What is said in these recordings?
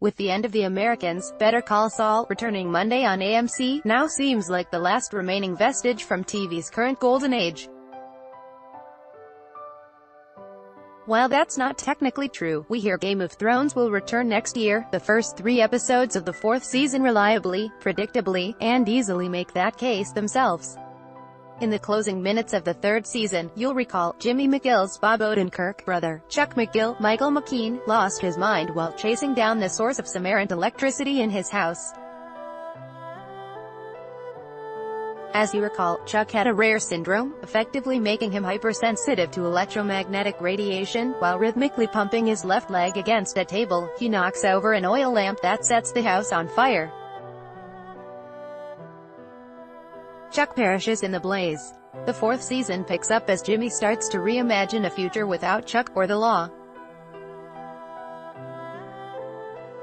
With the end of The Americans, Better Call Saul, returning Monday on AMC, now seems like the last remaining vestige from TV's current golden age. While that's not technically true, we hear Game of Thrones will return next year. The first 3 episodes of the 4th season reliably, predictably, and easily make that case themselves. In the closing minutes of the 3rd season, you'll recall, Jimmy McGill's Bob Odenkirk brother, Chuck McGill, Michael McKean, lost his mind while chasing down the source of some errant electricity in his house. As you recall, Chuck had a rare syndrome, effectively making him hypersensitive to electromagnetic radiation. While rhythmically pumping his left leg against a table, he knocks over an oil lamp that sets the house on fire. Chuck perishes in the blaze. The 4th season picks up as Jimmy starts to reimagine a future without Chuck or the law.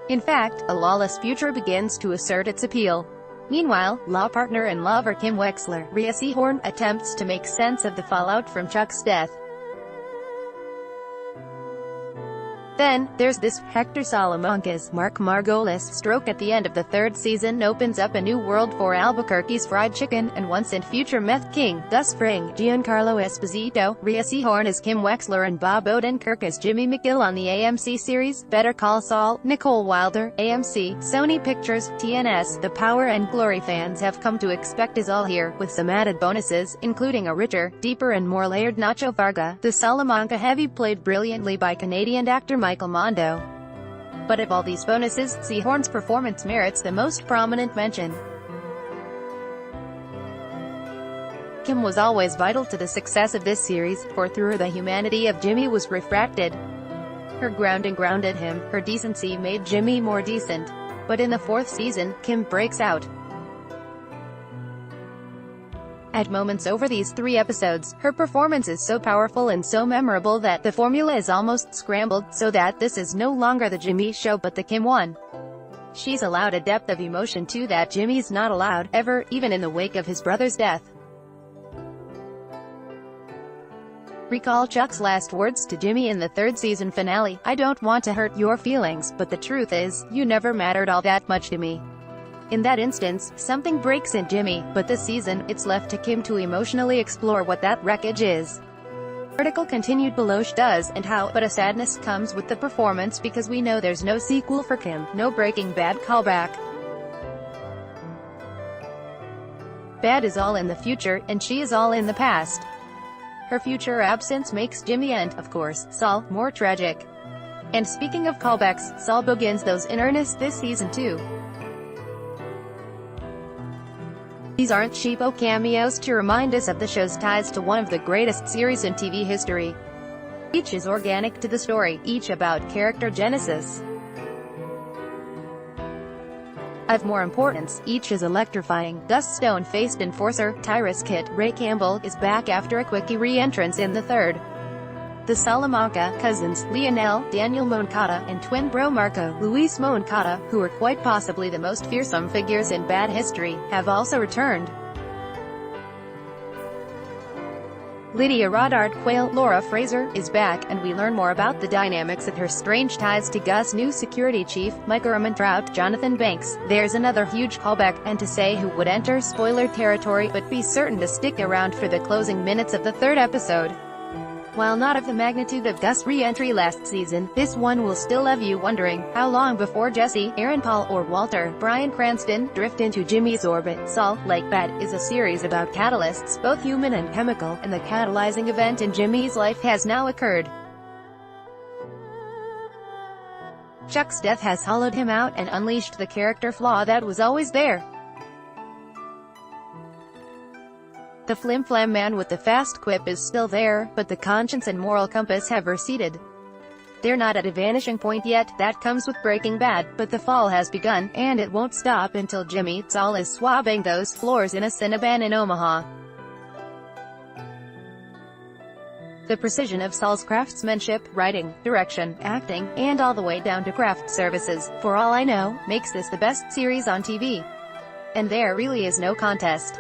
In fact, a lawless future begins to assert its appeal. Meanwhile, law partner and lover Kim Wexler, Rhea Seehorn, attempts to make sense of the fallout from Chuck's death. Then, there's this. Hector Salamanca's Mark Margolis stroke at the end of the 3rd season opens up a new world for Albuquerque's Fried Chicken, and once and future meth king, Gus Fring, Giancarlo Esposito, Rhea Seehorn as Kim Wexler and Bob Odenkirk as Jimmy McGill on the AMC series, Better Call Saul, Nicole Wilder, AMC, Sony Pictures, TNS. The Power and Glory fans have come to expect is all here, with some added bonuses, including a richer, deeper and more layered Nacho Varga, the Salamanca heavy played brilliantly by Canadian actor Michael Mondo. But of all these bonuses, Seehorn's performance merits the most prominent mention. Kim was always vital to the success of this series, for through her the humanity of Jimmy was refracted. Her grounding grounded him, her decency made Jimmy more decent. But in the 4th season, Kim breaks out. At moments over these 3 episodes, her performance is so powerful and so memorable that the formula is almost scrambled, so that this is no longer the Jimmy show but the Kim one. She's allowed a depth of emotion too that Jimmy's not allowed, ever, even in the wake of his brother's death. Recall Chuck's last words to Jimmy in the 3rd season finale, "I don't want to hurt your feelings, but the truth is, you never mattered all that much to me." In that instance, something breaks in Jimmy, but this season, it's left to Kim to emotionally explore what that wreckage is. The article continued below. She does, and how, but a sadness comes with the performance because we know there's no sequel for Kim, no Breaking Bad callback. Bad is all in the future, and she is all in the past. Her future absence makes Jimmy and, of course, Saul, more tragic. And speaking of callbacks, Saul begins those in earnest this season too. These aren't cheapo cameos to remind us of the show's ties to one of the greatest series in TV history. Each is organic to the story, each about character genesis. Of more importance, each is electrifying. Gus Stone-faced enforcer, Tyrus Kit, Ray Campbell, is back after a quickie re-entrance in the 3rd. The Salamanca cousins, Lionel, Daniel Moncada, and twin bro Marco, Luis Moncada, who were quite possibly the most fearsome figures in bad history, have also returned. Lydia Rodard Quayle, Laura Fraser, is back, and we learn more about the dynamics of her strange ties to Gus' new security chief, Mike Ehrmantraut, Jonathan Banks. There's another huge callback, and to say who would enter spoiler territory, but be certain to stick around for the closing minutes of the 3rd episode. While not of the magnitude of Gus' re-entry last season, this one will still leave you wondering, how long before Jesse, Aaron Paul or Walter, Bryan Cranston, drift into Jimmy's orbit? Saul, like Bad, is a series about catalysts, both human and chemical, and the catalyzing event in Jimmy's life has now occurred. Chuck's death has hollowed him out and unleashed the character flaw that was always there. The flim-flam man with the fast quip is still there, but the conscience and moral compass have receded. They're not at a vanishing point yet, that comes with Breaking Bad, but the fall has begun, and it won't stop until Jimmy Saul is swabbing those floors in a Cinnabon in Omaha. The precision of Saul's craftsmanship, writing, direction, acting, and all the way down to craft services, for all I know, makes this the best series on TV. And there really is no contest.